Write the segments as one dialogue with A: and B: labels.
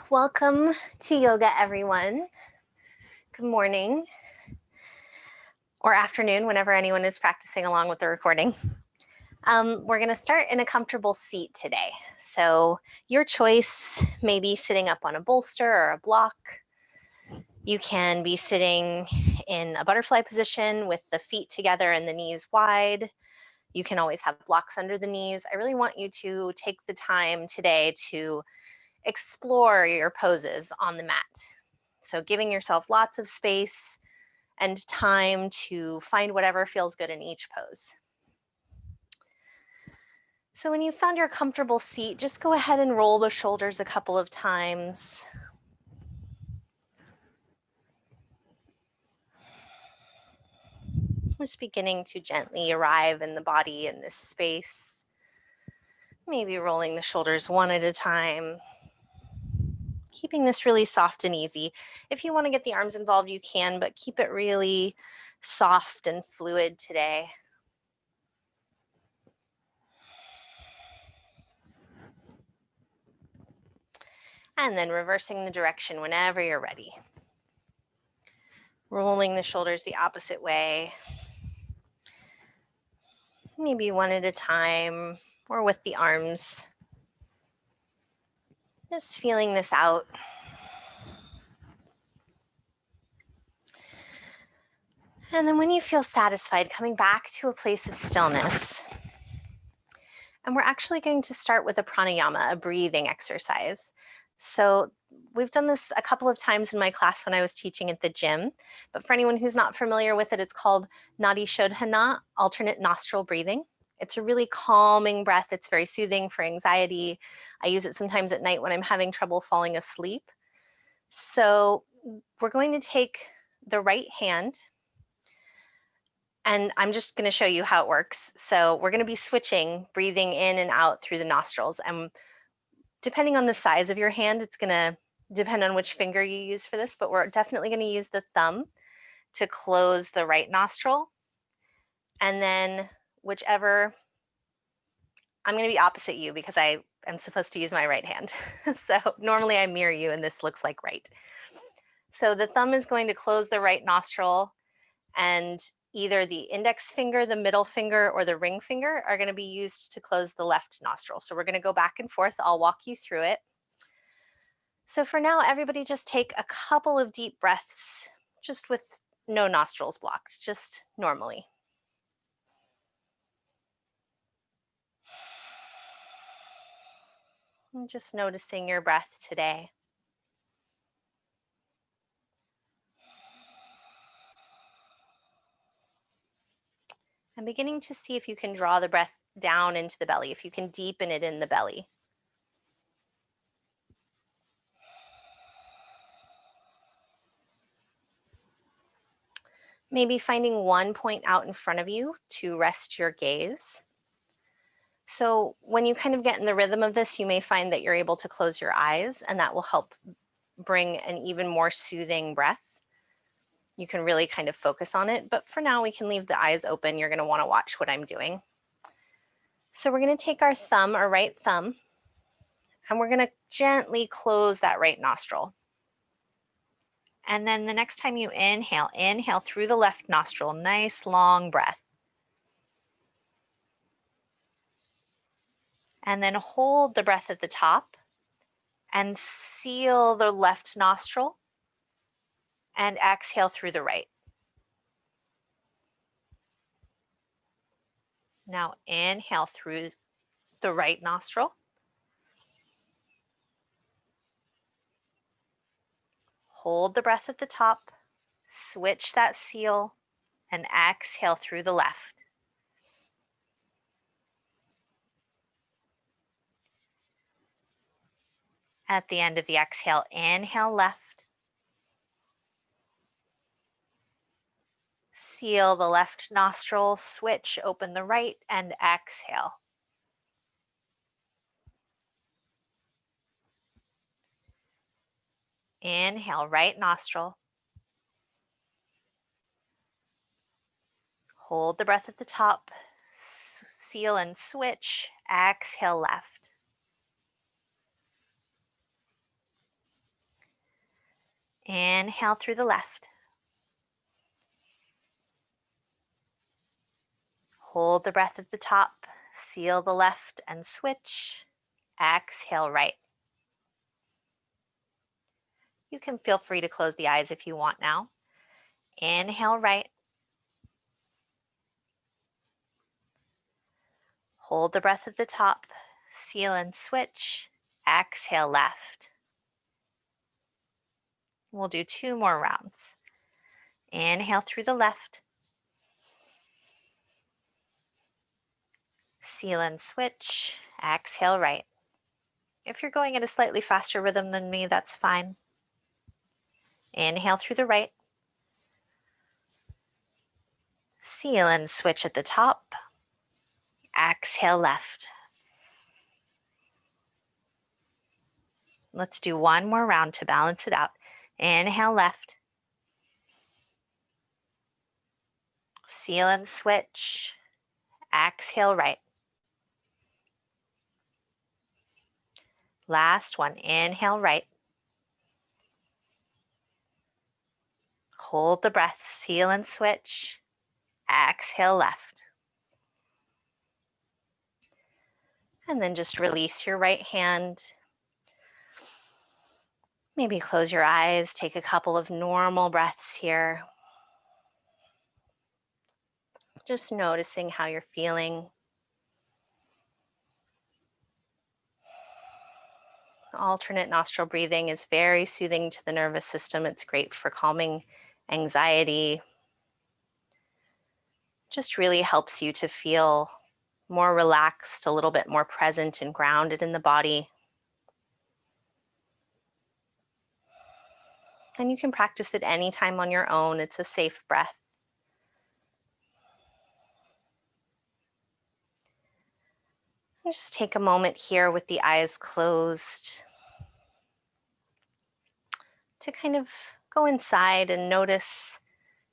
A: Welcome to yoga, everyone. Good morning or afternoon, whenever anyone is practicing along with the recording. We're going to start in a comfortable seat today. So your choice may be sitting up on a bolster or a block. You can be sitting in a butterfly position with the feet together and the knees wide. You can always have blocks under the knees. I really want you to take the time today to explore your poses on the mat. So giving yourself lots of space and time to find whatever feels good in each pose. So when you found your comfortable seat, just go ahead and roll the shoulders a couple of times. Just beginning to gently arrive in the body in this space. Maybe rolling the shoulders one at a time. Keeping this really soft and easy. If you want to get the arms involved, you can, but keep it really soft and fluid today. And then reversing the direction whenever you're ready. Rolling the shoulders the opposite way. Maybe one at a time or with the arms. Just feeling this out. And then when you feel satisfied, coming back to a place of stillness. And we're actually going to start with a pranayama, a breathing exercise. So we've done this a couple of times in my class when I was teaching at the gym, but for anyone who's not familiar with it, it's called Nadi Shodhana, alternate nostril breathing. It's a really calming breath. It's very soothing for anxiety. I use it sometimes at night when I'm having trouble falling asleep. So we're going to take the right hand, and I'm just going to show you how it works. So we're going to be switching, breathing in and out through the nostrils. And depending on the size of your hand, it's going to depend on which finger you use for this, but we're definitely going to use the thumb to close the right nostril. And then whichever, I'm going to be opposite you because I am supposed to use my right hand. So normally I mirror you and this looks like right. So the thumb is going to close the right nostril, and either the index finger, the middle finger, or the ring finger are going to be used to close the left nostril. So we're going to go back and forth. I'll walk you through it. So for now, everybody just take a couple of deep breaths, just with no nostrils blocked, just normally. And just noticing your breath today. And beginning to see if you can draw the breath down into the belly, if you can deepen it in the belly. Maybe finding one point out in front of you to rest your gaze. So when you kind of get in the rhythm of this, you may find that you're able to close your eyes, and that will help bring an even more soothing breath. You can really kind of focus on it, but for now we can leave the eyes open. You're going to want to watch what I'm doing. So we're going to take our thumb, our right thumb, and we're going to gently close that right nostril. And then the next time you inhale, inhale through the left nostril, nice long breath. And then hold the breath at the top and seal the left nostril and exhale through the right. Now inhale through the right nostril. Hold the breath at the top, switch that seal, and exhale through the left. At the end of the exhale, inhale left. Seal the left nostril, switch, open the right, and exhale. Inhale, right nostril. Hold the breath at the top, seal and switch, exhale left. Inhale through the left. Hold the breath at the top. Seal the left and switch. Exhale right. You can feel free to close the eyes if you want now. Inhale right. Hold the breath at the top. Seal and switch. Exhale left. We'll do 2 more rounds. Inhale through the left. Seal and switch. Exhale right. If you're going at a slightly faster rhythm than me, that's fine. Inhale through the right. Seal and switch at the top. Exhale left. Let's do 1 more round to balance it out. Inhale left. Seal and switch. Exhale right. Last one. Inhale right. Hold the breath. Seal and switch. Exhale left. And then just release your right hand. Maybe close your eyes. Take a couple of normal breaths here. Just noticing how you're feeling. Alternate nostril breathing is very soothing to the nervous system. It's great for calming anxiety. Just really helps you to feel more relaxed, a little bit more present and grounded in the body. And you can practice it anytime on your own. It's a safe breath. And just take a moment here with the eyes closed to kind of go inside and notice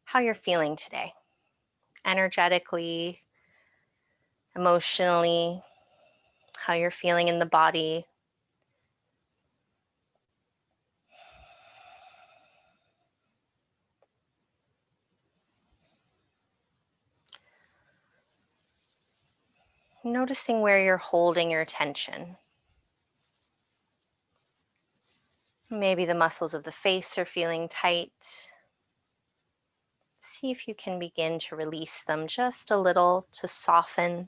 A: how you're feeling today. Energetically, emotionally, how you're feeling in the body. Noticing where you're holding your attention. Maybe the muscles of the face are feeling tight. See if you can begin to release them just a little to soften.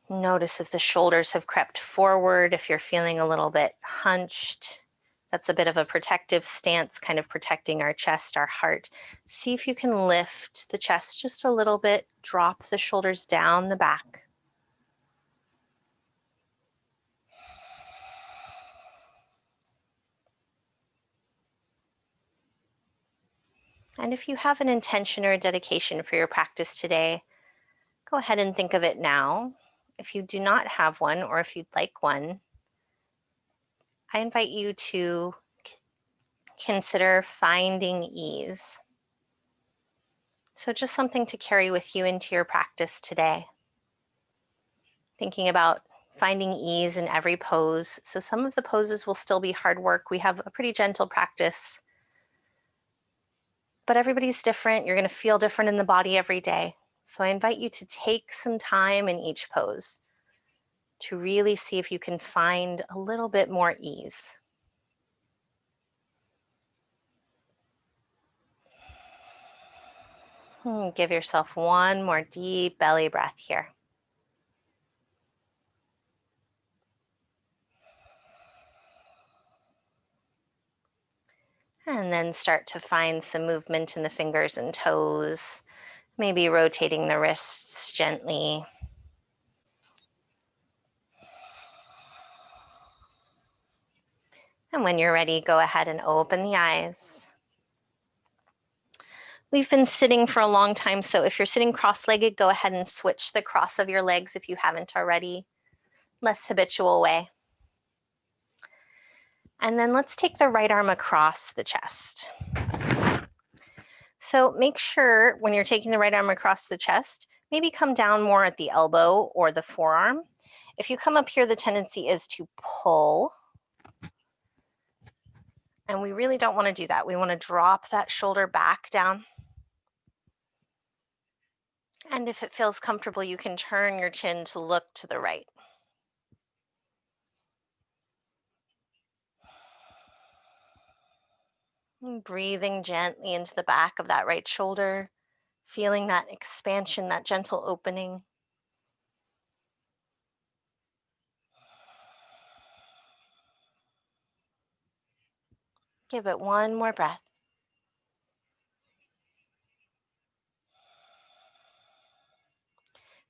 A: Notice if the shoulders have crept forward, if you're feeling a little bit hunched. That's a bit of a protective stance, kind of protecting our chest, our heart. See if you can lift the chest just a little bit, drop the shoulders down the back. And if you have an intention or a dedication for your practice today, go ahead and think of it now. If you do not have one, or if you'd like one, I invite you to consider finding ease. So just something to carry with you into your practice today. Thinking about finding ease in every pose. So some of the poses will still be hard work. We have a pretty gentle practice, but everybody's different. You're going to feel different in the body every day. So I invite you to take some time in each pose to really see if you can find a little bit more ease. Give yourself 1 more deep belly breath here. And then start to find some movement in the fingers and toes, maybe rotating the wrists gently. And when you're ready, go ahead and open the eyes. We've been sitting for a long time, so if you're sitting cross-legged, go ahead and switch the cross of your legs if you haven't already. Less habitual way. And then let's take the right arm across the chest. So make sure when you're taking the right arm across the chest, maybe come down more at the elbow or the forearm. If you come up here, the tendency is to pull. And we really don't want to do that. We want to drop that shoulder back down. And if it feels comfortable, you can turn your chin to look to the right. And breathing gently into the back of that right shoulder, feeling that expansion, that gentle opening. Give it one more breath.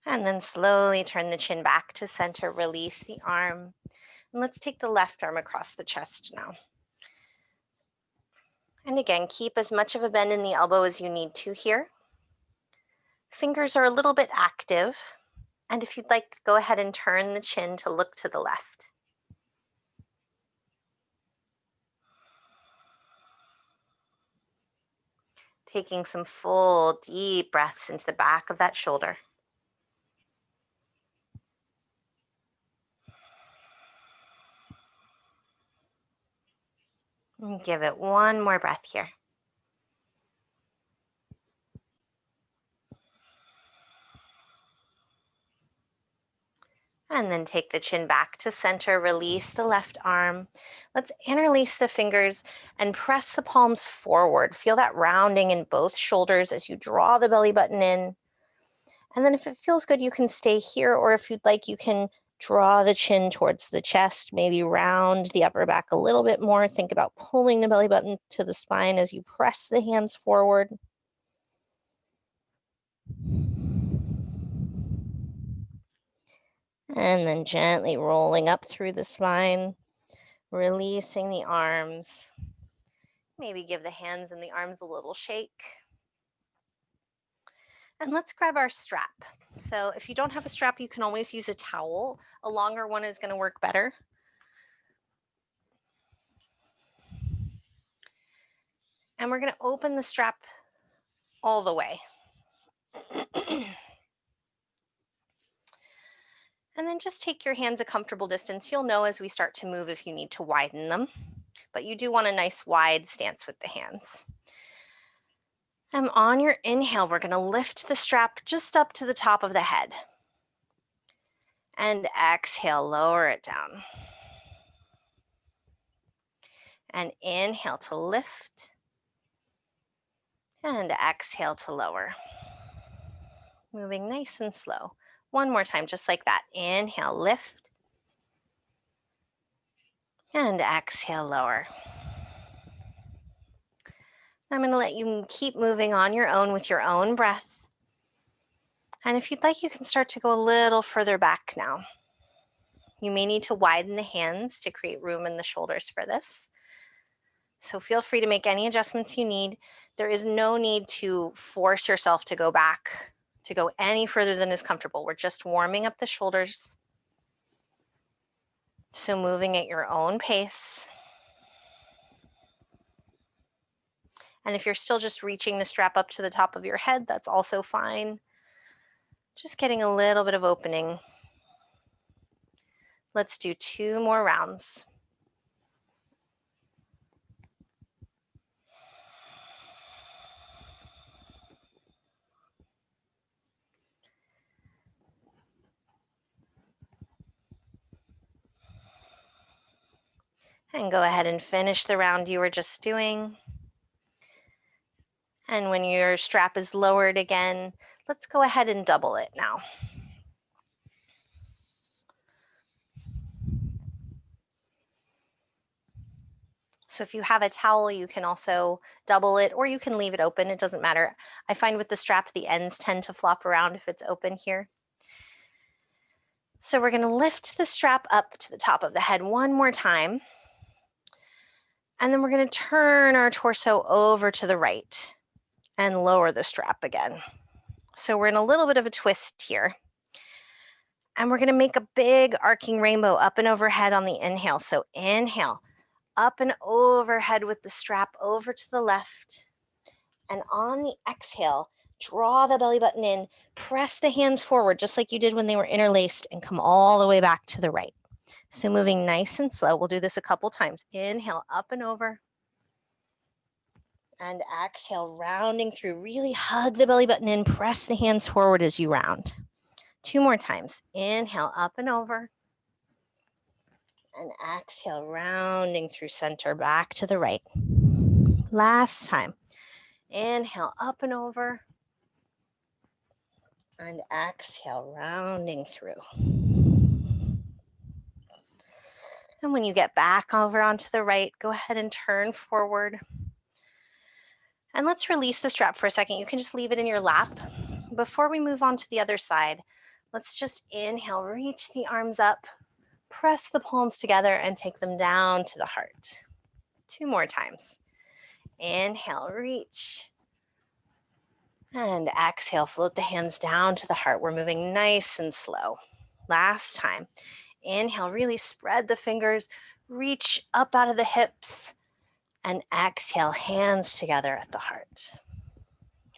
A: And then slowly turn the chin back to center, release the arm. And let's take the left arm across the chest now. And again, keep as much of a bend in the elbow as you need to here. Fingers are a little bit active. And if you'd like, go ahead and turn the chin to look to the left. Taking some full, deep breaths into the back of that shoulder. And give it one more breath here. And then take the chin back to center, release the left arm. Let's interlace the fingers and press the palms forward. Feel that rounding in both shoulders as you draw the belly button in. And then if it feels good, you can stay here, or if you'd like, you can draw the chin towards the chest, maybe round the upper back a little bit more. Think about pulling the belly button to the spine as you press the hands forward. And then gently rolling up through the spine, releasing the arms. Maybe give the hands and the arms a little shake. And let's grab our strap. So if you don't have a strap, you can always use a towel. A longer one is going to work better. And we're going to open the strap all the way. And then just take your hands a comfortable distance. You'll know as we start to move if you need to widen them, but you do want a nice wide stance with the hands. And on your inhale, we're going to lift the strap just up to the top of the head. And exhale, lower it down. And inhale to lift. And exhale to lower. Moving nice and slow. One more time, just like that. Inhale, lift. And exhale, lower. I'm going to let you keep moving on your own with your own breath. And if you'd like, you can start to go a little further back now. You may need to widen the hands to create room in the shoulders for this. So feel free to make any adjustments you need. There is no need to force yourself to go back, to go any further than is comfortable. We're just warming up the shoulders. So moving at your own pace. And if you're still just reaching the strap up to the top of your head, that's also fine. Just getting a little bit of opening. Let's do 2 more rounds. And go ahead and finish the round you were just doing. And when your strap is lowered again, let's go ahead and double it now. So if you have a towel, you can also double it, or you can leave it open. It doesn't matter. I find with the strap, the ends tend to flop around if it's open here. So we're going to lift the strap up to the top of the head one more time. And then we're going to turn our torso over to the right and lower the strap again. So we're in a little bit of a twist here. And we're going to make a big arcing rainbow up and overhead on the inhale. So inhale, up and overhead with the strap over to the left. And on the exhale, draw the belly button in, press the hands forward just like you did when they were interlaced, and come all the way back to the right. So moving nice and slow. We'll do this a couple times. Inhale, up and over. And exhale, rounding through. Really hug the belly button in, press the hands forward as you round. 2 more times. Inhale, up and over. And exhale, rounding through center, back to the right. Last time. Inhale, up and over. And exhale, rounding through. And when you get back over onto the right, go ahead and turn forward. And let's release the strap for a second. You can just leave it in your lap. Before we move on to the other side, let's just inhale, reach the arms up, press the palms together and take them down to the heart. 2 more times. Inhale, reach. And exhale, float the hands down to the heart. We're moving nice and slow. Last time. Inhale, really spread the fingers, reach up out of the hips, and exhale, hands together at the heart.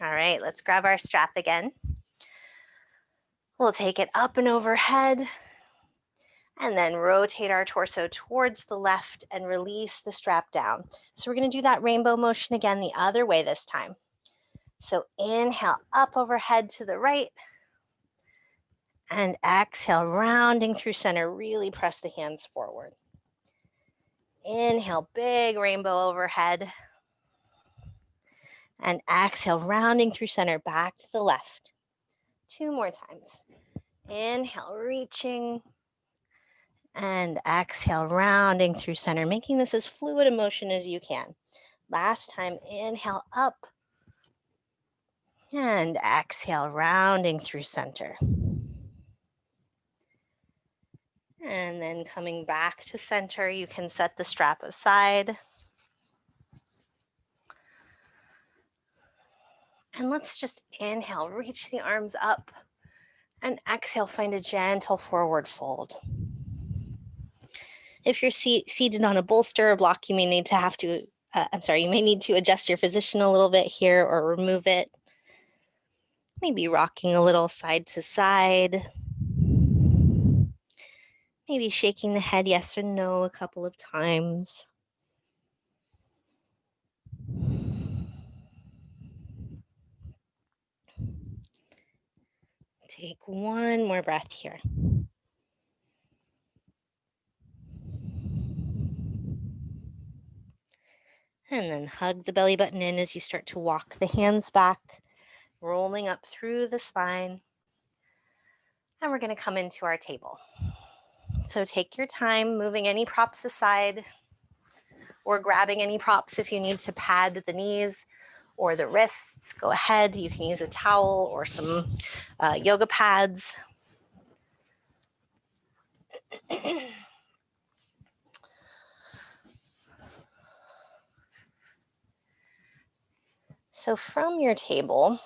A: All right, let's grab our strap again. We'll take it up and overhead, and then rotate our torso towards the left and release the strap down. So we're going to do that rainbow motion again the other way this time. So inhale, up overhead to the right, and exhale, rounding through center. Really press the hands forward. Inhale, big rainbow overhead. And exhale, rounding through center, back to the left. 2 more times. Inhale, reaching. And exhale, rounding through center, making this as fluid a motion as you can. Last time, inhale, up. And exhale, rounding through center. And then coming back to center, you can set the strap aside. And let's just inhale, reach the arms up. And exhale, find a gentle forward fold. If you're seated on a bolster or block, you may need to you may need to adjust your position a little bit here or remove it. Maybe rocking a little side to side. Maybe shaking the head yes or no a couple of times. Take one more breath here. And then hug the belly button in as you start to walk the hands back, rolling up through the spine. And we're going to come into our table. So take your time moving any props aside or grabbing any props if you need to pad the knees or the wrists. Go ahead. You can use a towel or some yoga pads. So from your table,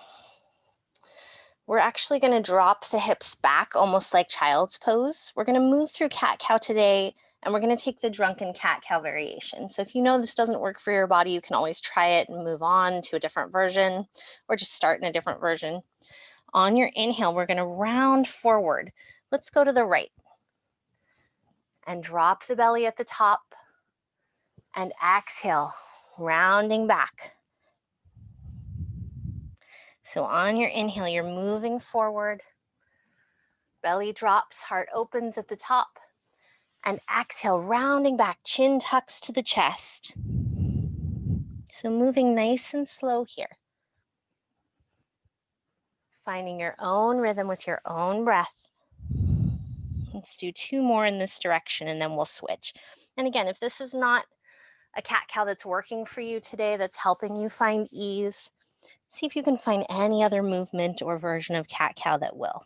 A: we're actually going to drop the hips back almost like child's pose. We're going to move through cat-cow today, and we're going to take the drunken cat-cow variation. So if you know this doesn't work for your body, you can always try it and move on to a different version or just start in a different version. On your inhale, we're going to round forward. Let's go to the right and drop the belly at the top and exhale, rounding back. So on your inhale, you're moving forward. Belly drops, heart opens at the top. And exhale, rounding back, chin tucks to the chest. So moving nice and slow here. Finding your own rhythm with your own breath. Let's do 2 more in this direction and then we'll switch. And again, if this is not a cat-cow that's working for you today, that's helping you find ease, see if you can find any other movement or version of cat-cow that will.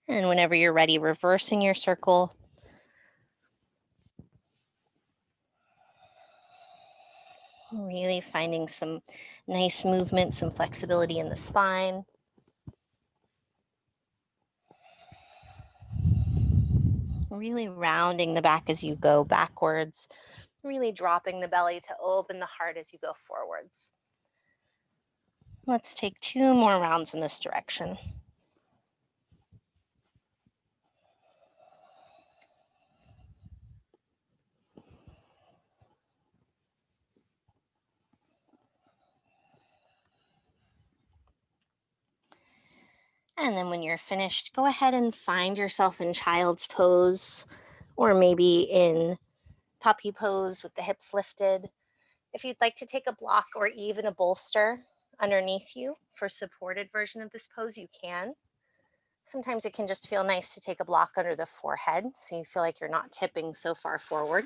A: And whenever you're ready, reversing your circle. Really finding some nice movement, some flexibility in the spine. Really rounding the back as you go backwards. Really dropping the belly to open the heart as you go forwards. Let's take 2 more rounds in this direction. And then when you're finished, go ahead and find yourself in child's pose, or maybe in puppy pose with the hips lifted. If you'd like to take a block or even a bolster underneath you for supported version of this pose, you can. Sometimes it can just feel nice to take a block under the forehead so you feel like you're not tipping so far forward.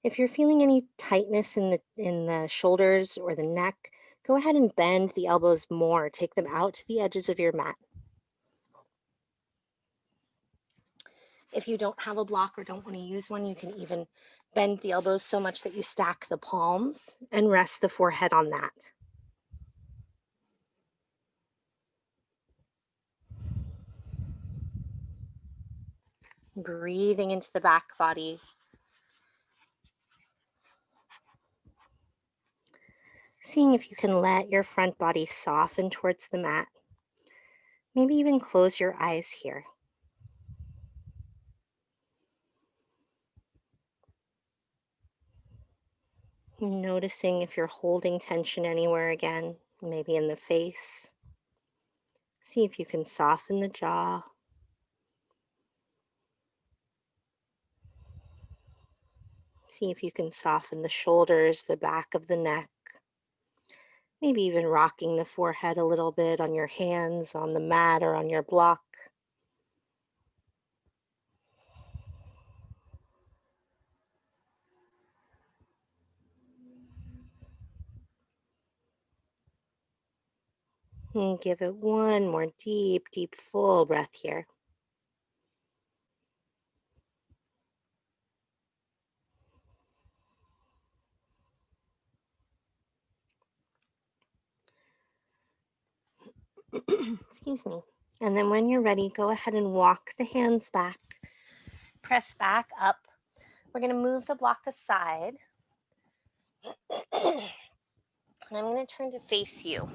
A: If you're feeling any tightness in the shoulders or the neck, go ahead and bend the elbows more. Take them out to the edges of your mat. If you don't have a block or don't want to use one, you can even bend the elbows so much that you stack the palms and rest the forehead on that. Breathing into the back body. Seeing if you can let your front body soften towards the mat. Maybe even close your eyes here. Noticing if you're holding tension anywhere again, maybe in the face. See if you can soften the jaw. See if you can soften the shoulders, the back of the neck. Maybe even rocking the forehead a little bit on your hands, on the mat, or on your block. And give it one more deep, deep, full breath here. Excuse me. And then when you're ready, go ahead and walk the hands back. Press back up. We're going to move the block aside. And I'm going to turn to face you.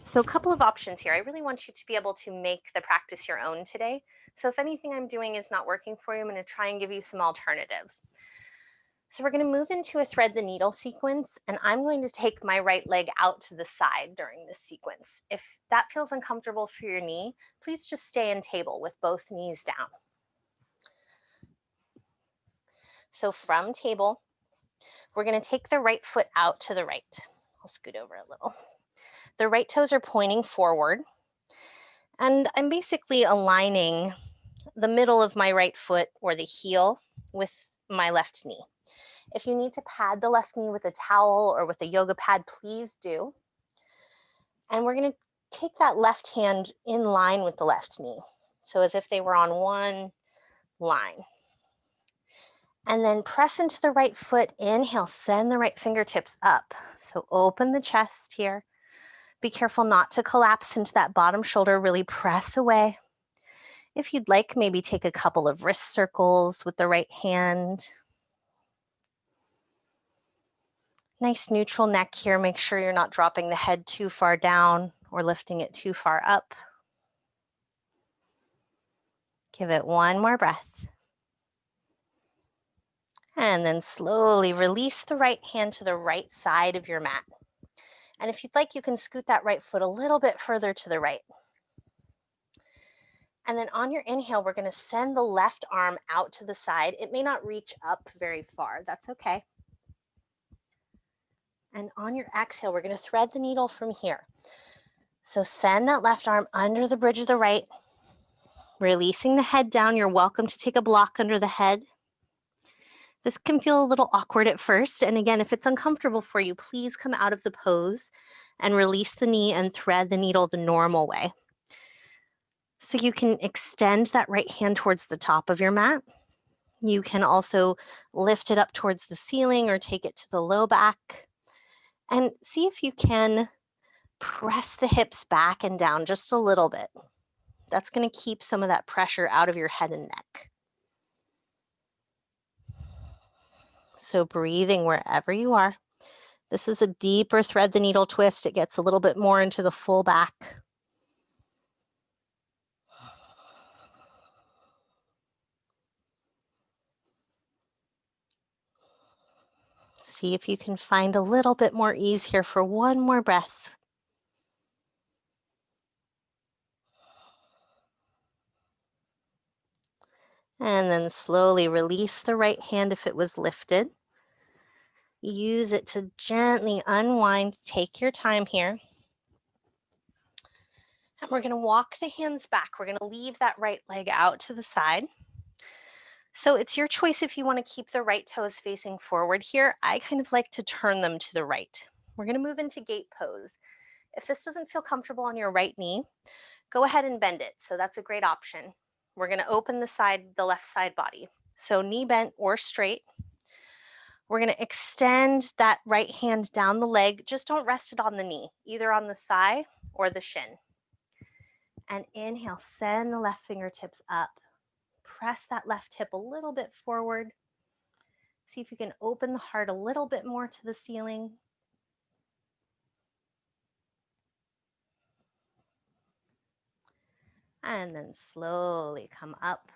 A: So a couple of options here. I really want you to be able to make the practice your own today. So if anything I'm doing is not working for you, I'm going to try and give you some alternatives. So we're going to move into a thread the needle sequence, and I'm going to take my right leg out to the side during this sequence. If that feels uncomfortable for your knee, please just stay in table with both knees down. So from table, we're going to take the right foot out to the right. I'll scoot over a little. The right toes are pointing forward, and I'm basically aligning the middle of my right foot or the heel with my left knee. If you need to pad the left knee with a towel or with a yoga pad, please do. And we're going to take that left hand in line with the left knee. So as if they were on one line. And then press into the right foot. Inhale, send the right fingertips up. So open the chest here. Be careful not to collapse into that bottom shoulder. Really press away. If you'd like, maybe take a couple of wrist circles with the right hand. Nice neutral neck here. Make sure you're not dropping the head too far down or lifting it too far up. Give it one more breath. And then slowly release the right hand to the right side of your mat. And if you'd like, you can scoot that right foot a little bit further to the right. And then on your inhale, we're going to send the left arm out to the side. It may not reach up very far. That's okay. And on your exhale, we're going to thread the needle from here. So send that left arm under the bridge of the right, releasing the head down. You're welcome to take a block under the head. This can feel a little awkward at first. And again, if it's uncomfortable for you, please come out of the pose and release the knee and thread the needle the normal way. So you can extend that right hand towards the top of your mat. You can also lift it up towards the ceiling or take it to the low back. And see if you can press the hips back and down just a little bit. That's going to keep some of that pressure out of your head and neck. So breathing wherever you are. This is a deeper thread the needle twist. It gets a little bit more into the full back. See if you can find a little bit more ease here for one more breath. And then slowly release the right hand if it was lifted. Use it to gently unwind. Take your time here. And we're going to walk the hands back. We're going to leave that right leg out to the side. So it's your choice if you want to keep the right toes facing forward here. I kind of like to turn them to the right. We're going to move into gate pose. If this doesn't feel comfortable on your right knee, go ahead and bend it. So that's a great option. We're going to open the left side body. So knee bent or straight. We're going to extend that right hand down the leg. Just don't rest it on the knee, either on the thigh or the shin. And inhale, send the left fingertips up. Press that left hip a little bit forward. See if you can open the heart a little bit more to the ceiling. And then slowly come up.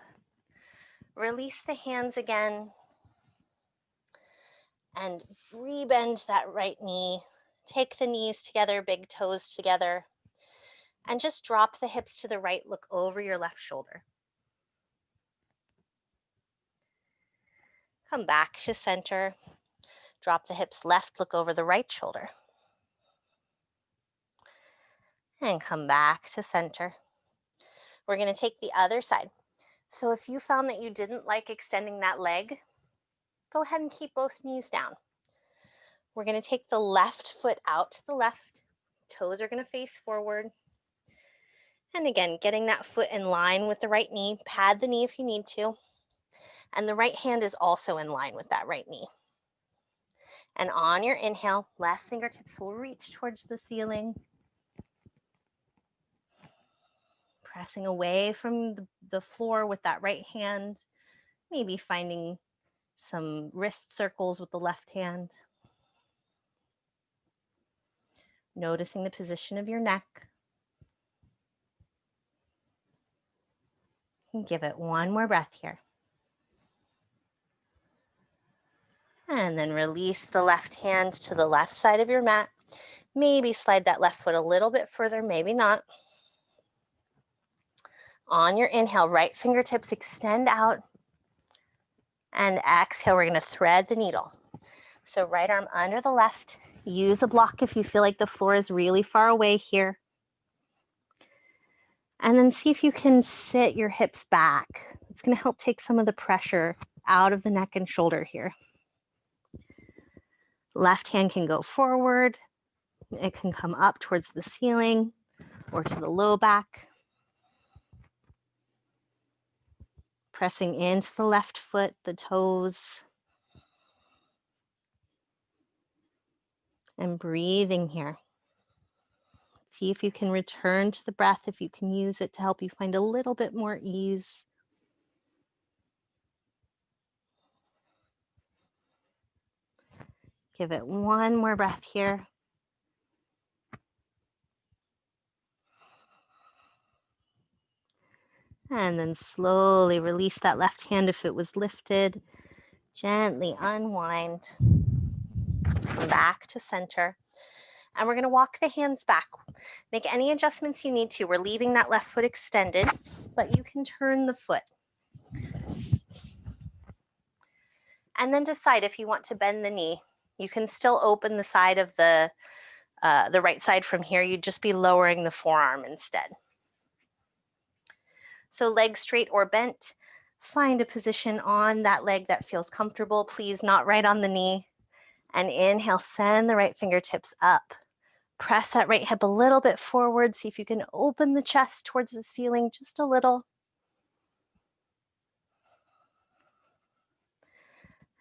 A: Release the hands again. And rebend that right knee. Take the knees together, big toes together. And just drop the hips to the right. Look over your left shoulder. Come back to center. Drop the hips left, look over the right shoulder. And come back to center. We're going to take the other side. So if you found that you didn't like extending that leg, go ahead and keep both knees down. We're going to take the left foot out to the left. Toes are going to face forward. And again, getting that foot in line with the right knee. Pad the knee if you need to. And the right hand is also in line with that right knee. And on your inhale, left fingertips will reach towards the ceiling. Pressing away from the floor with that right hand. Maybe finding some wrist circles with the left hand. Noticing the position of your neck. And give it one more breath here. And then release the left hand to the left side of your mat. Maybe slide that left foot a little bit further, maybe not. On your inhale, right fingertips extend out. And exhale, we're going to thread the needle. So right arm under the left. Use a block if you feel like the floor is really far away here. And then see if you can sit your hips back. It's going to help take some of the pressure out of the neck and shoulder here. Left hand can go forward. It can come up towards the ceiling or to the low back. Pressing into the left foot, the toes. And breathing here. See if you can return to the breath, if you can use it to help you find a little bit more ease. Give it one more breath here. And then slowly release that left hand if it was lifted. Gently unwind. Come back to center. And we're going to walk the hands back. Make any adjustments you need to. We're leaving that left foot extended, but you can turn the foot. And then decide if you want to bend the knee. You can still open the side of the right side from here. You'd just be lowering the forearm instead. So legs straight or bent. Find a position on that leg that feels comfortable. Please not right on the knee. And inhale, send the right fingertips up. Press that right hip a little bit forward. See if you can open the chest towards the ceiling just a little.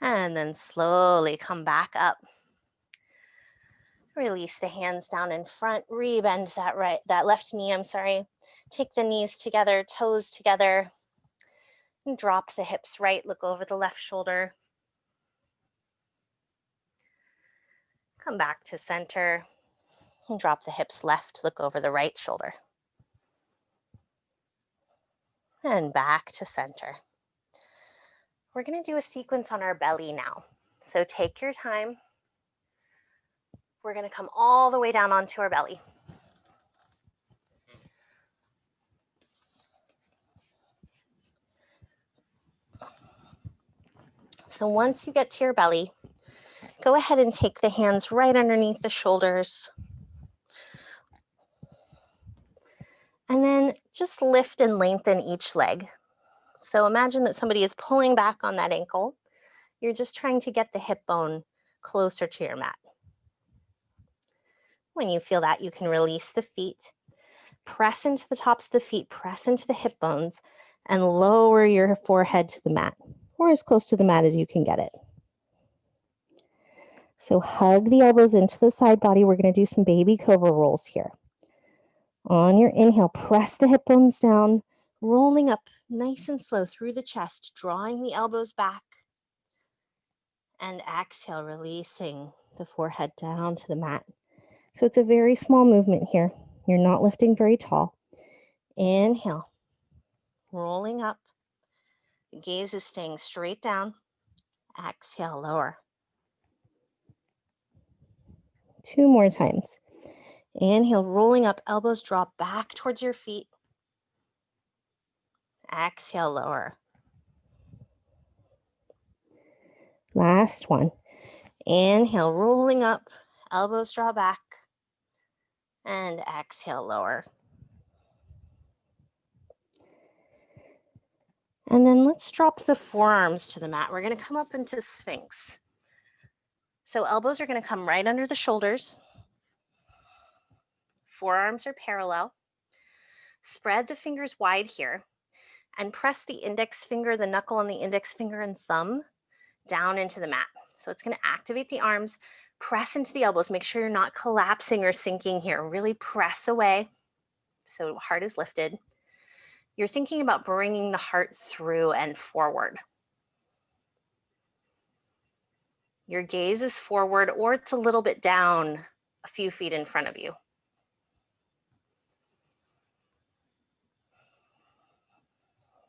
A: And then slowly come back up. Release the hands down in front. Rebend that left knee, Take the knees together, toes together. And drop the hips right. Look over the left shoulder. Come back to center. And drop the hips left. Look over the right shoulder. And back to center. We're going to do a sequence on our belly now. So take your time. we're going to come all the way down onto our belly. So once you get to your belly, go ahead and take the hands right underneath the shoulders. And then just lift and lengthen each leg. So imagine that somebody is pulling back on that ankle. You're just trying to get the hip bone closer to your mat. When you feel that, you can release the feet, press into the tops of the feet, press into the hip bones, and lower your forehead to the mat, or as close to the mat as you can get it. So hug the elbows into the side body. We're going to do some baby cobra rolls here. On your inhale, press the hip bones down, rolling up nice and slow through the chest, drawing the elbows back. And exhale, releasing the forehead down to the mat. So it's a very small movement here. You're not lifting very tall. Inhale, rolling up. The gaze is staying straight down. Exhale, lower. 2 more times. Inhale, rolling up, elbows drop back towards your feet. Exhale, lower. Last one. Inhale, rolling up, elbows draw back. And exhale, lower. And then let's drop the forearms to the mat. We're going to come up into Sphinx. So elbows are going to come right under the shoulders. Forearms are parallel. Spread the fingers wide here and press the index finger, the knuckle on the index finger and thumb down into the mat. So it's going to activate the arms, press into the elbows. Make sure you're not collapsing or sinking here. Really press away so heart is lifted. You're thinking about bringing the heart through and forward. Your gaze is forward or it's a little bit down a few feet in front of you.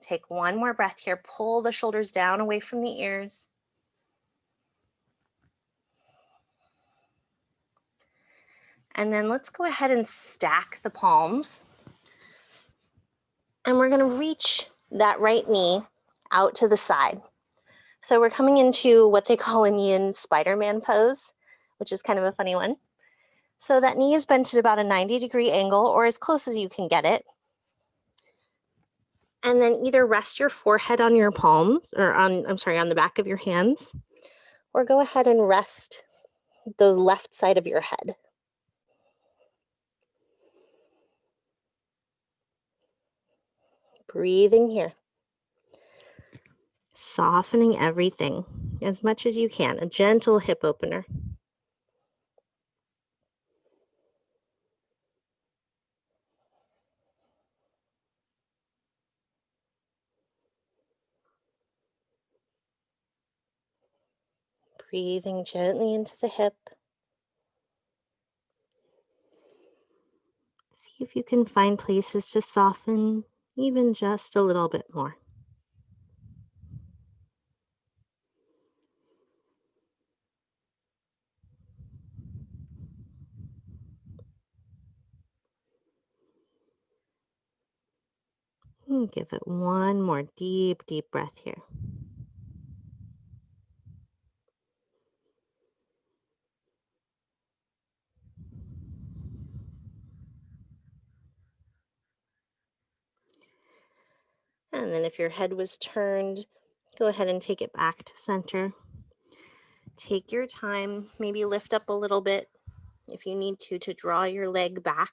A: Take one more breath here. Pull the shoulders down away from the ears. And then let's go ahead and stack the palms. And we're going to reach that right knee out to the side. So we're coming into what they call a yin Spider-Man pose, which is kind of a funny one. So that knee is bent at about a 90-degree angle or as close as you can get it. And then either rest your forehead on your palms or on the back of your hands, or go ahead and rest the left side of your head. Breathing here. Softening everything as much as you can. A gentle hip opener. Breathing gently into the hip. See if you can find places to soften even just a little bit more. And give it one more deep, deep breath here. And then if your head was turned, go ahead and take it back to center. Take your time, maybe lift up a little bit if you need to draw your leg back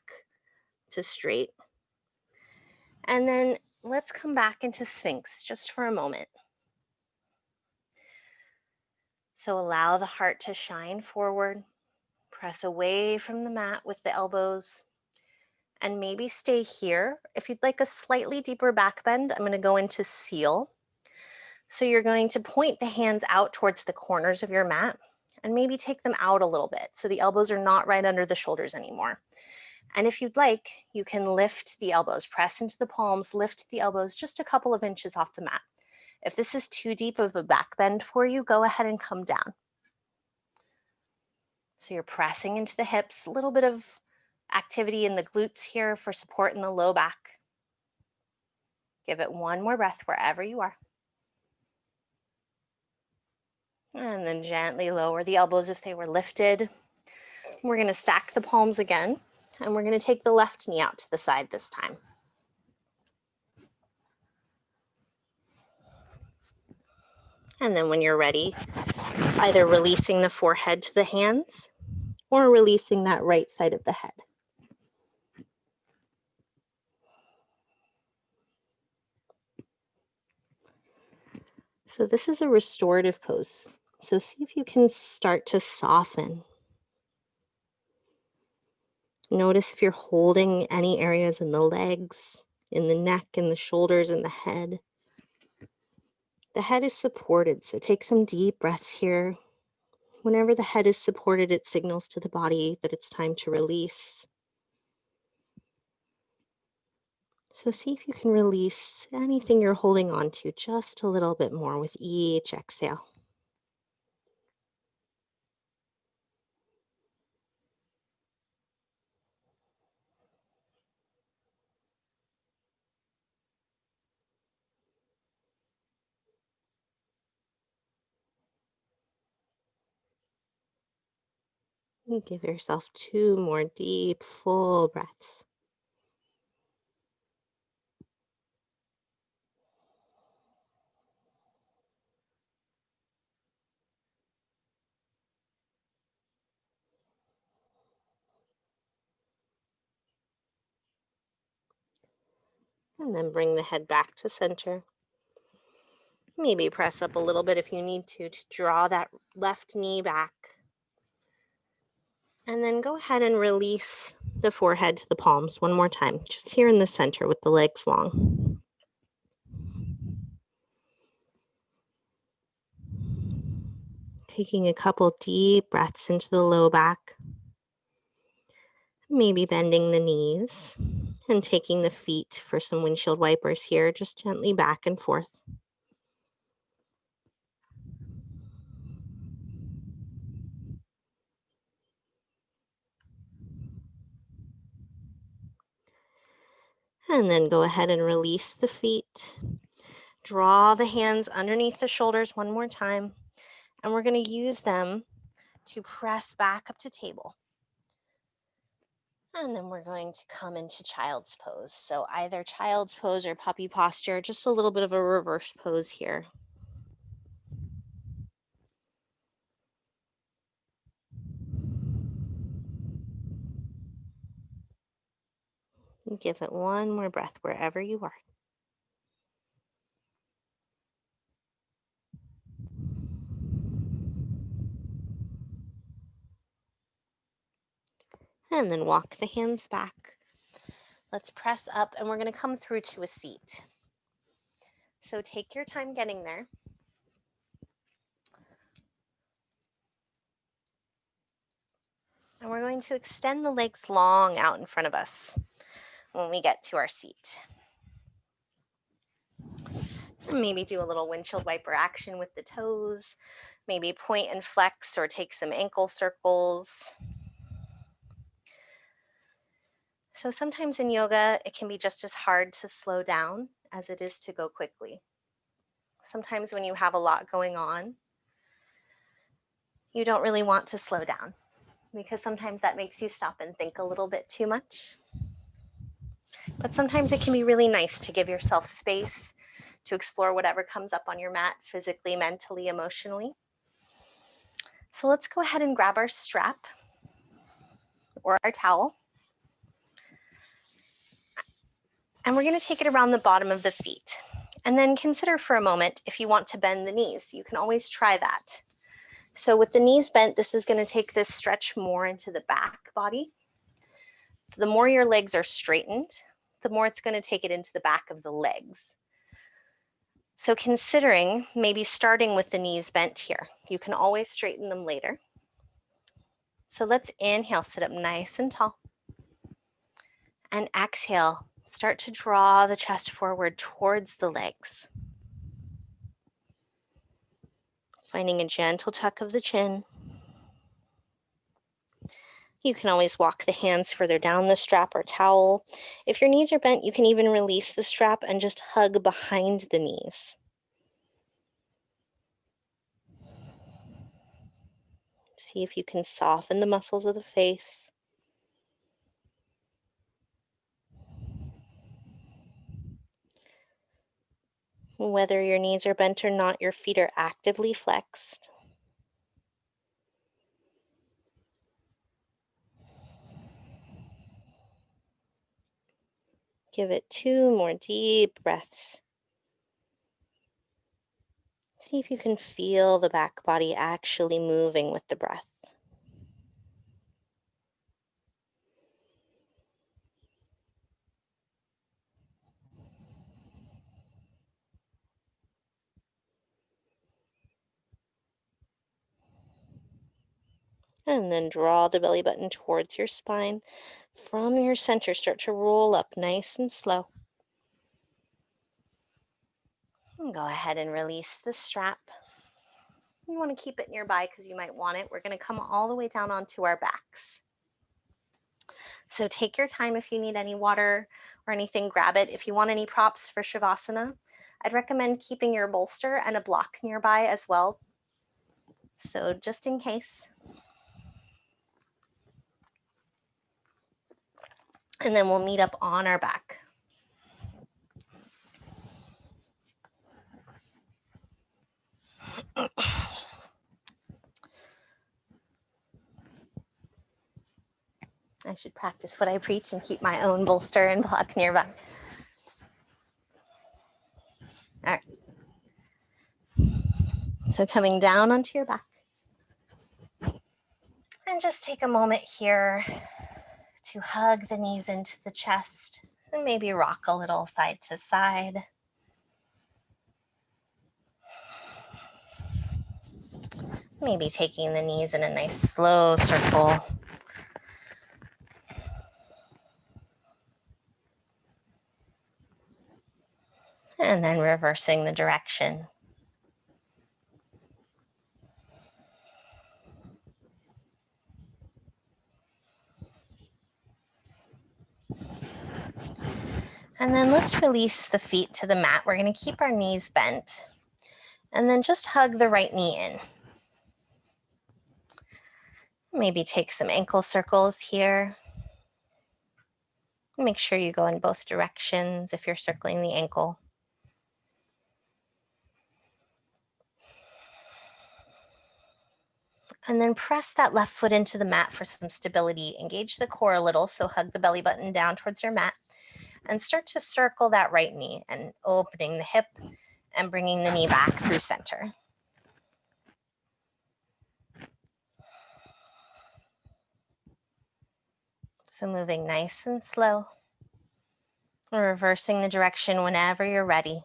A: to straight. And then let's come back into Sphinx just for a moment. So allow the heart to shine forward, press away from the mat with the elbows, and maybe stay here. If you'd like a slightly deeper back bend, I'm going to go into Seal. So you're going to point the hands out towards the corners of your mat and maybe take them out a little bit so the elbows are not right under the shoulders anymore. And if you'd like, you can lift the elbows, press into the palms, lift the elbows just a couple of inches off the mat. If this is too deep of a back bend for you, go ahead and come down. So you're pressing into the hips, a little bit of activity in the glutes here for support in the low back. Give it one more breath wherever you are. And then gently lower the elbows if they were lifted. We're going to stack the palms again, and we're going to take the left knee out to the side this time. And then when you're ready, either releasing the forehead to the hands or releasing that right side of the head. So this is a restorative pose. So see if you can start to soften. Notice if you're holding any areas in the legs, in the neck, in the shoulders, in the head. The head is supported, so take some deep breaths here. Whenever the head is supported, it signals to the body that it's time to release. So see if you can release anything you're holding on to just a little bit more with each exhale. And give yourself 2 more deep, full breaths. And then bring the head back to center. Maybe press up a little bit if you need to draw that left knee back. And then go ahead and release the forehead to the palms one more time, just here in the center with the legs long. Taking a couple deep breaths into the low back. Maybe bending the knees and taking the feet for some windshield wipers here, just gently back and forth. And then go ahead and release the feet. Draw the hands underneath the shoulders one more time. And we're going to use them to press back up to table. And then we're going to come into child's pose. So either child's pose or puppy posture, just a little bit of a reverse pose here. And give it one more breath wherever you are. And then walk the hands back. Let's press up and we're going to come through to a seat. So take your time getting there. And we're going to extend the legs long out in front of us when we get to our seat. And maybe do a little windshield wiper action with the toes. Maybe point and flex or take some ankle circles. So sometimes in yoga, it can be just as hard to slow down as it is to go quickly. Sometimes when you have a lot going on, you don't really want to slow down because sometimes that makes you stop and think a little bit too much. But sometimes it can be really nice to give yourself space to explore whatever comes up on your mat physically, mentally, emotionally. So let's go ahead and grab our strap or our towel. And we're going to take it around the bottom of the feet. And then consider for a moment if you want to bend the knees. You can always try that. So with the knees bent, this is going to take this stretch more into the back body. The more your legs are straightened, the more it's going to take it into the back of the legs. So considering maybe starting with the knees bent here. You can always straighten them later. So let's inhale, sit up nice and tall. And exhale, start to draw the chest forward towards the legs. Finding a gentle tuck of the chin. You can always walk the hands further down the strap or towel. If your knees are bent, you can even release the strap and just hug behind the knees. See if you can soften the muscles of the face. Whether your knees are bent or not, your feet are actively flexed. Give it 2 more deep breaths. See if you can feel the back body actually moving with the breath. And then draw the belly button towards your spine. From your center, start to roll up nice and slow. And go ahead and release the strap. You want to keep it nearby because you might want it. We're going to come all the way down onto our backs. So take your time. If you need any water or anything, grab it. If you want any props for Shavasana, I'd recommend keeping your bolster and a block nearby as well. So just in case. And then we'll meet up on our back. I should practice what I preach and keep my own bolster and block nearby. All right. So coming down onto your back. And just take a moment here to hug the knees into the chest and maybe rock a little side to side. Maybe taking the knees in a nice slow circle. And then reversing the direction. And then let's release the feet to the mat. We're going to keep our knees bent. And then just hug the right knee in. Maybe take some ankle circles here. Make sure you go in both directions if you're circling the ankle. And then press that left foot into the mat for some stability. Engage the core a little, so hug the belly button down towards your mat. And start to circle that right knee and opening the hip and bringing the knee back through center. So moving nice and slow. Reversing the direction whenever you're ready.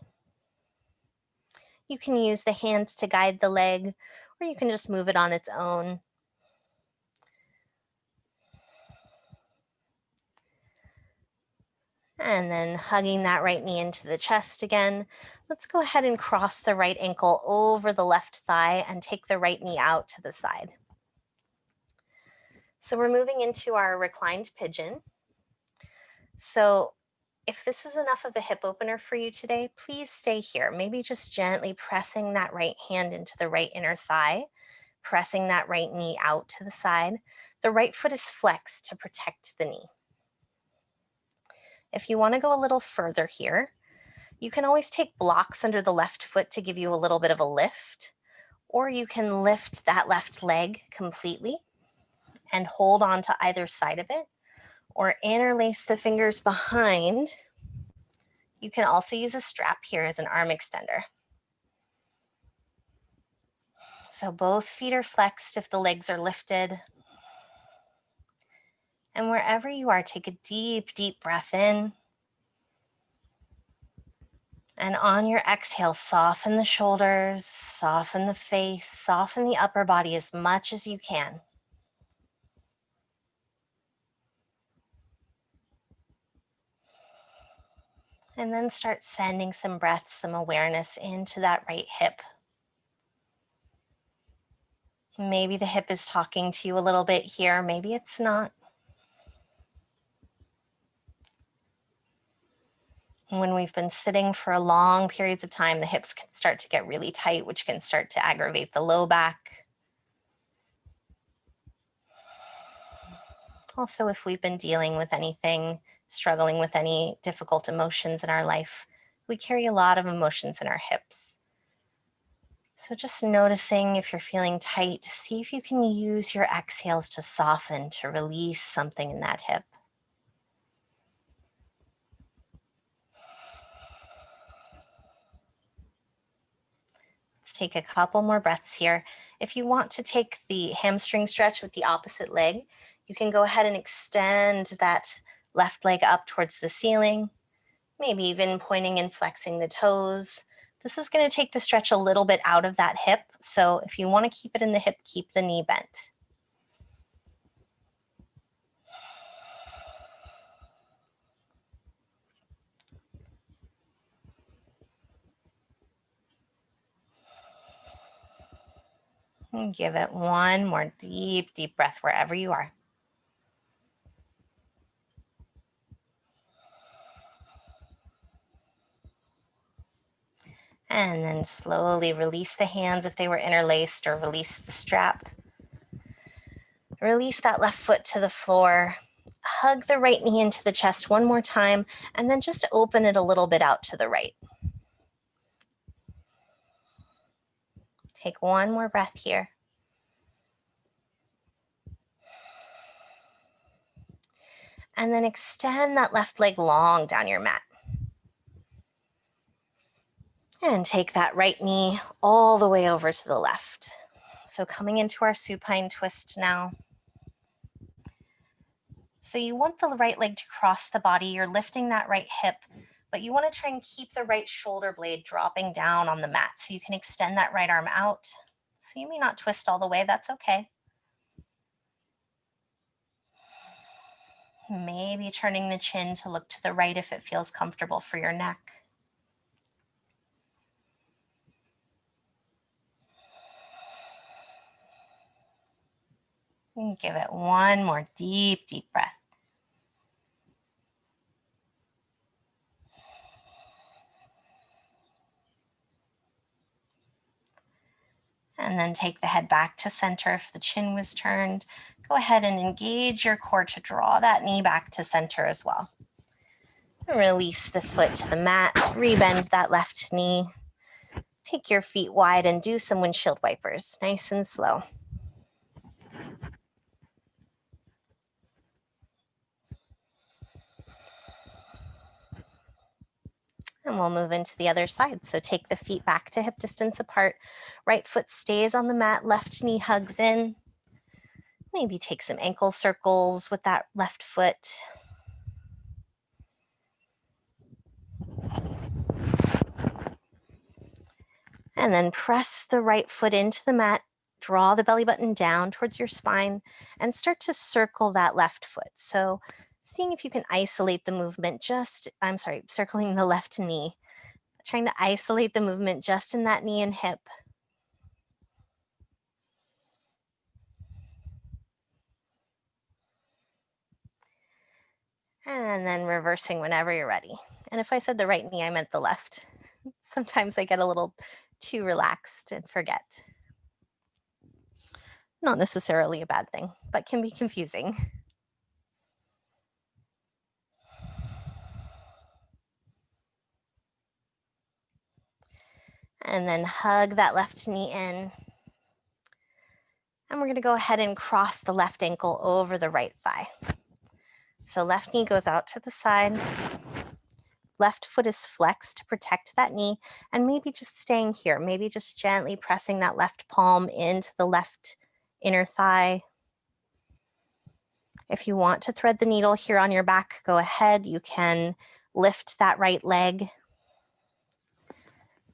A: You can use the hands to guide the leg, or you can just move it on its own. And then hugging that right knee into the chest again. Let's go ahead and cross the right ankle over the left thigh and take the right knee out to the side. So we're moving into our reclined pigeon. So if this is enough of a hip opener for you today, please stay here. Maybe just gently pressing that right hand into the right inner thigh, pressing that right knee out to the side. The right foot is flexed to protect the knee. If you want to go a little further here, you can always take blocks under the left foot to give you a little bit of a lift, or you can lift that left leg completely and hold on to either side of it, or interlace the fingers behind. You can also use a strap here as an arm extender. So both feet are flexed if the legs are lifted. And wherever you are, take a deep, deep breath in. And on your exhale, soften the shoulders, soften the face, soften the upper body as much as you can. And then start sending some breath, some awareness into that right hip. Maybe the hip is talking to you a little bit here, maybe it's not. When we've been sitting for long periods of time, the hips can start to get really tight, which can start to aggravate the low back. Also, if we've been dealing with anything, struggling with any difficult emotions in our life, we carry a lot of emotions in our hips. So just noticing if you're feeling tight, see if you can use your exhales to soften, to release something in that hip. Let's take a couple more breaths here. If you want to take the hamstring stretch with the opposite leg, you can go ahead and extend that left leg up towards the ceiling, maybe even pointing and flexing the toes. This is going to take the stretch a little bit out of that hip. So if you want to keep it in the hip, keep the knee bent. And give it one more deep, deep breath wherever you are. And then slowly release the hands if they were interlaced, or release the strap. Release that left foot to the floor. Hug the right knee into the chest one more time, and then just open it a little bit out to the right. Take one more breath here. And then extend that left leg long down your mat. And take that right knee all the way over to the left. So coming into our supine twist now. So you want the right leg to cross the body. You're lifting that right hip, but you want to try and keep the right shoulder blade dropping down on the mat so you can extend that right arm out. So you may not twist all the way, that's okay. Maybe turning the chin to look to the right if it feels comfortable for your neck. And give it one more deep, deep breath. And then take the head back to center if the chin was turned. Go ahead and engage your core to draw that knee back to center as well. Release the foot to the mat, rebend that left knee. Take your feet wide and do some windshield wipers, nice and slow. And we'll move into the other side. So take the feet back to hip distance apart. Right foot stays on the mat, left knee hugs in. Maybe take some ankle circles with that left foot. And then press the right foot into the mat, draw the belly button down towards your spine, and start to circle that left foot. So seeing if you can isolate the movement circling the left knee, trying to isolate the movement just in that knee and hip. And then reversing whenever you're ready. And if I said the right knee, I meant the left. Sometimes I get a little too relaxed and forget. Not necessarily a bad thing, but can be confusing. And then hug that left knee in. And we're going to go ahead and cross the left ankle over the right thigh. So left knee goes out to the side. Left foot is flexed to protect that knee, and maybe just staying here, maybe just gently pressing that left palm into the left inner thigh. If you want to thread the needle here on your back, go ahead. You can lift that right leg.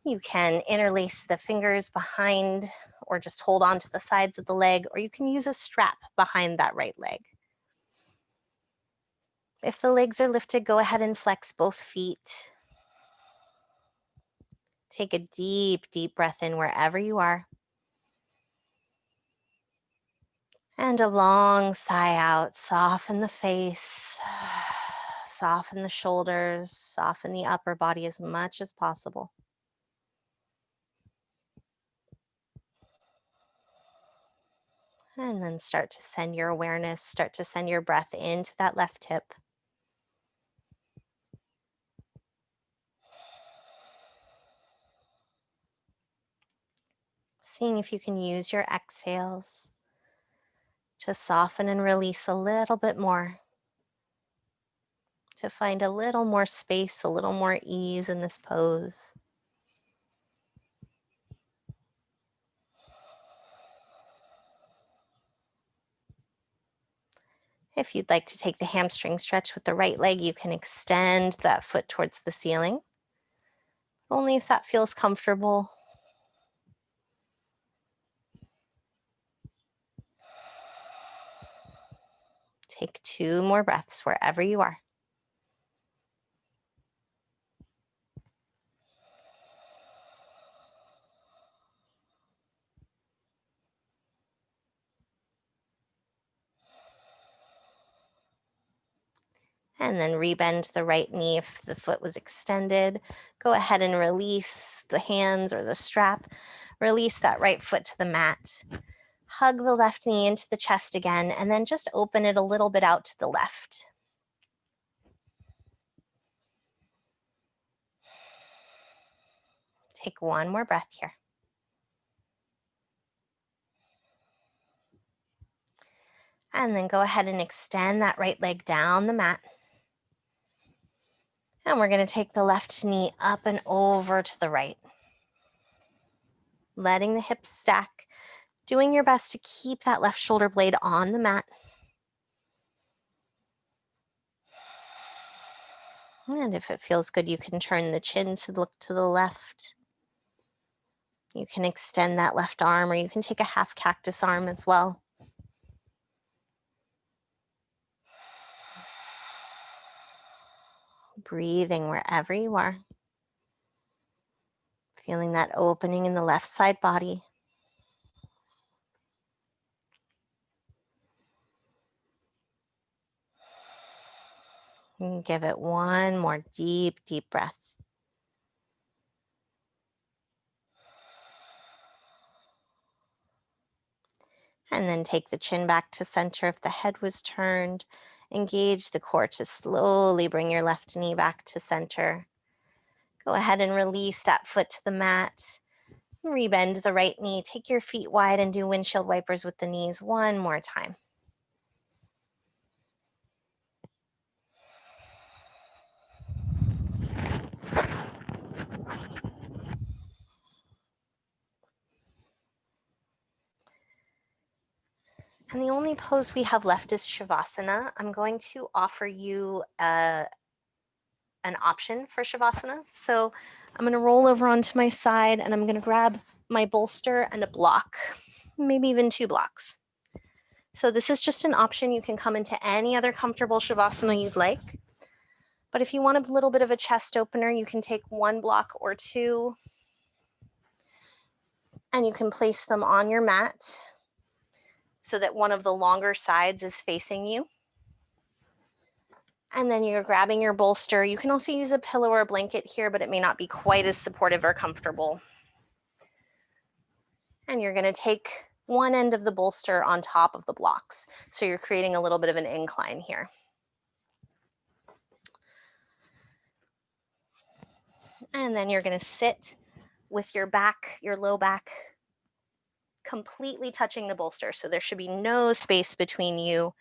A: You can interlace the fingers behind or just hold on to the sides of the leg, or you can use a strap behind that right leg. If the legs are lifted, go ahead and flex both feet. Take a deep, deep breath in wherever you are. And a long sigh out. Soften the face, soften the shoulders, soften the upper body as much as possible. And then start to send your awareness, start to send your breath into that left hip. Seeing if you can use your exhales to soften and release a little bit more, to find a little more space, a little more ease in this pose. If you'd like to take the hamstring stretch with the right leg, you can extend that foot towards the ceiling. Only if that feels comfortable. Take 2 more breaths wherever you are. And then rebend the right knee if the foot was extended. Go ahead and release the hands or the strap. Release that right foot to the mat. Hug the left knee into the chest again, and then just open it a little bit out to the left. Take 1 more breath here. And then go ahead and extend that right leg down the mat. And we're going to take the left knee up and over to the right. Letting the hips stack. Doing your best to keep that left shoulder blade on the mat. And if it feels good, you can turn the chin to look to the left. You can extend that left arm, or you can take a half cactus arm as well. Breathing wherever you are. Feeling that opening in the left side body. And give it 1 more deep, deep breath. And then take the chin back to center if the head was turned. Engage the core to slowly bring your left knee back to center. Go ahead and release that foot to the mat. Rebend the right knee. Take your feet wide and do windshield wipers with the knees 1 more time. And the only pose we have left is Shavasana. I'm going to offer you an option for Shavasana. So I'm going to roll over onto my side and I'm going to grab my bolster and a block, maybe even 2 blocks. So this is just an option. You can come into any other comfortable Shavasana you'd like. But if you want a little bit of a chest opener, you can take 1 block or 2 and you can place them on your mat so that one of the longer sides is facing you. And then you're grabbing your bolster. You can also use a pillow or a blanket here, but it may not be quite as supportive or comfortable. And you're going to take one end of the bolster on top of the blocks. So you're creating a little bit of an incline here. And then you're going to sit with your back, your low back, completely touching the bolster. So there should be no space between you,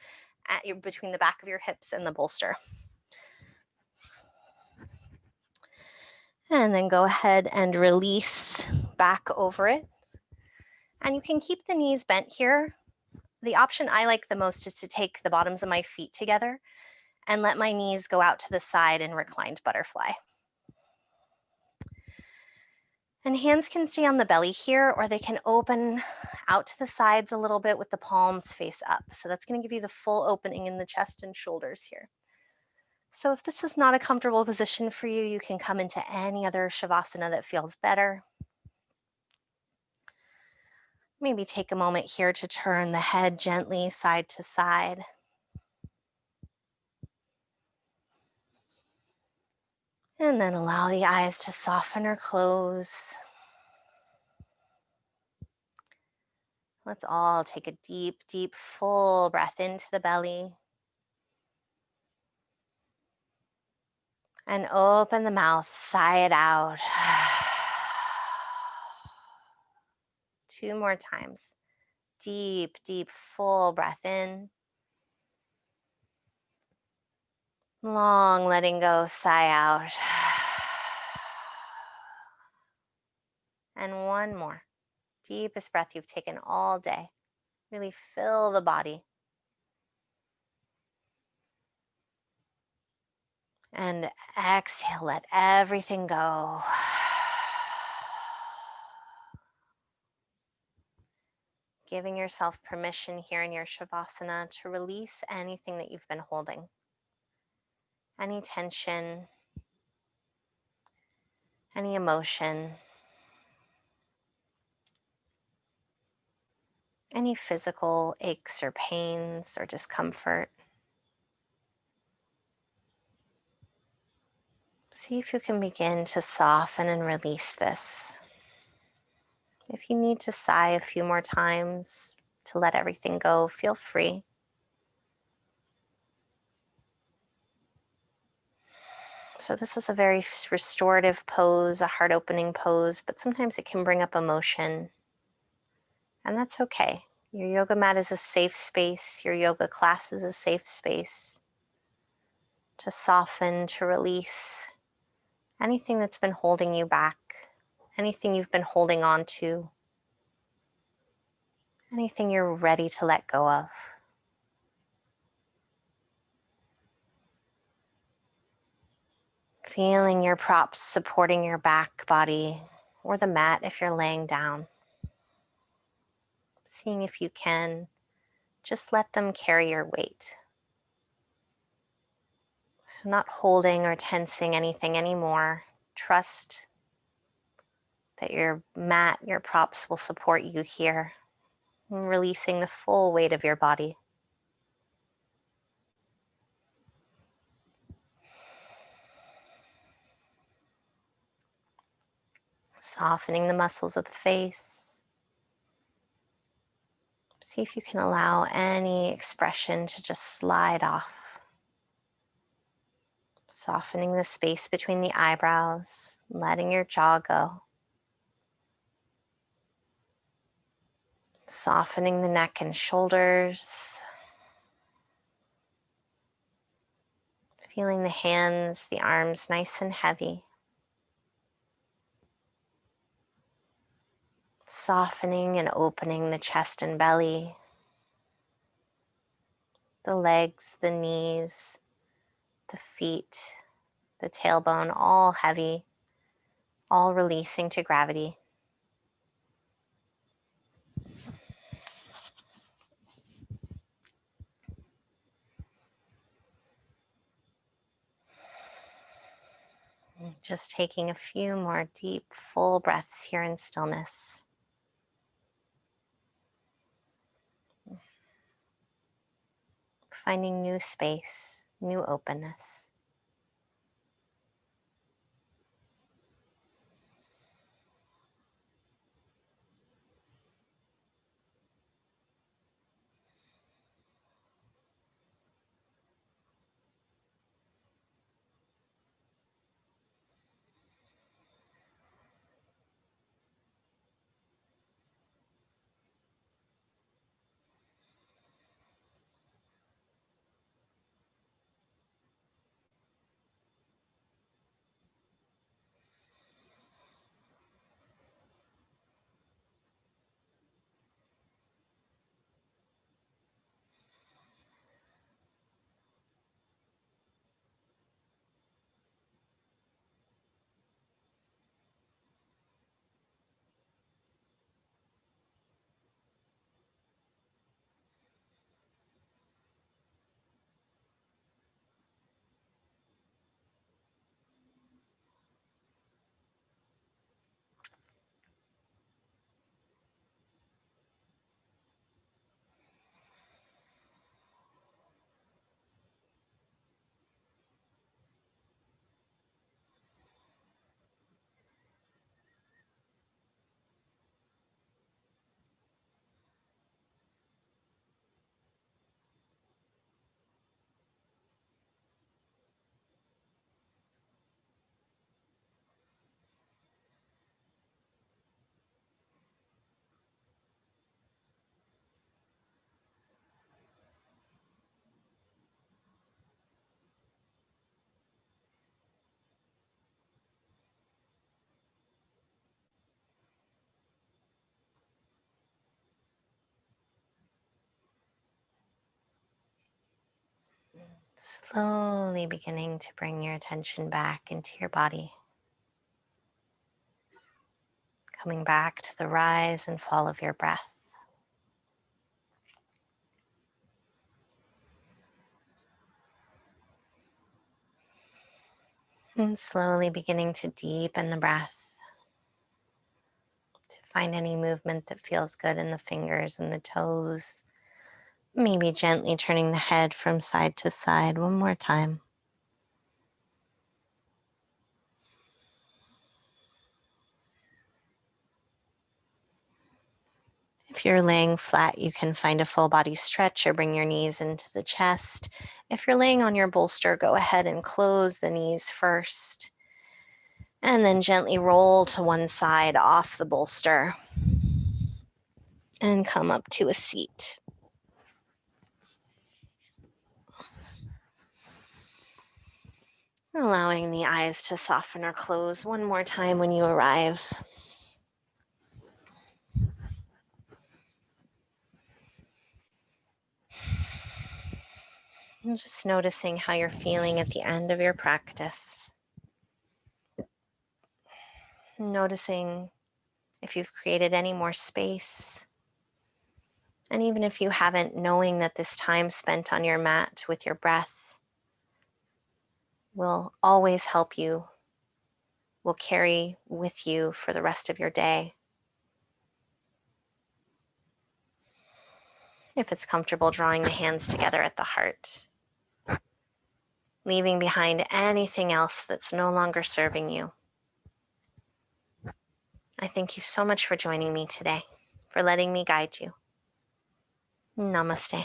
A: between the back of your hips and the bolster. And then go ahead and release back over it. And you can keep the knees bent here. The option I like the most is to take the bottoms of my feet together and let my knees go out to the side in reclined butterfly. And hands can stay on the belly here, or they can open out to the sides a little bit with the palms face up. So that's going to give you the full opening in the chest and shoulders here. So if this is not a comfortable position for you, you can come into any other Shavasana that feels better. Maybe take a moment here to turn the head gently side to side. And then allow the eyes to soften or close. Let's all take a deep, deep, full breath into the belly. And open the mouth, sigh it out. 2 more times. Deep, deep, full breath in. Long letting go, sigh out. And one more. Deepest breath you've taken all day. Really fill the body. And exhale, let everything go. Giving yourself permission here in your Shavasana to release anything that you've been holding. Any tension, any emotion, any physical aches or pains or discomfort. See if you can begin to soften and release this. If you need to sigh a few more times to let everything go, feel free. So this is a very restorative pose, a heart-opening pose, but sometimes it can bring up emotion, and that's okay. Your yoga mat is a safe space. Your yoga class is a safe space to soften, to release anything that's been holding you back, anything you've been holding on to, anything you're ready to let go of. Feeling your props supporting your back body or the mat if you're laying down. Seeing if you can just let them carry your weight. So not holding or tensing anything anymore. Trust that your mat, your props will support you here. And releasing the full weight of your body. Softening the muscles of the face. See if you can allow any expression to just slide off. Softening the space between the eyebrows, letting your jaw go. Softening the neck and shoulders. Feeling the hands, the arms nice and heavy. Softening and opening the chest and belly. The legs, the knees, the feet, the tailbone, all heavy, all releasing to gravity. Just taking a few more deep, full breaths here in stillness. Finding new space, new openness. Slowly beginning to bring your attention back into your body. Coming back to the rise and fall of your breath. And slowly beginning to deepen the breath. To find any movement that feels good in the fingers and the toes. Maybe gently turning the head from side to side one more time. If you're laying flat, you can find a full body stretch or bring your knees into the chest. If you're laying on your bolster, go ahead and close the knees first. And then gently roll to one side off the bolster. And come up to a seat. Allowing the eyes to soften or close one more time when you arrive. And just noticing how you're feeling at the end of your practice. Noticing if you've created any more space. And even if you haven't, knowing that this time spent on your mat with your breath will always help you, will carry with you for the rest of your day. If it's comfortable, drawing the hands together at the heart. Leaving behind anything else that's no longer serving you. I thank you so much for joining me today, for letting me guide you. Namaste.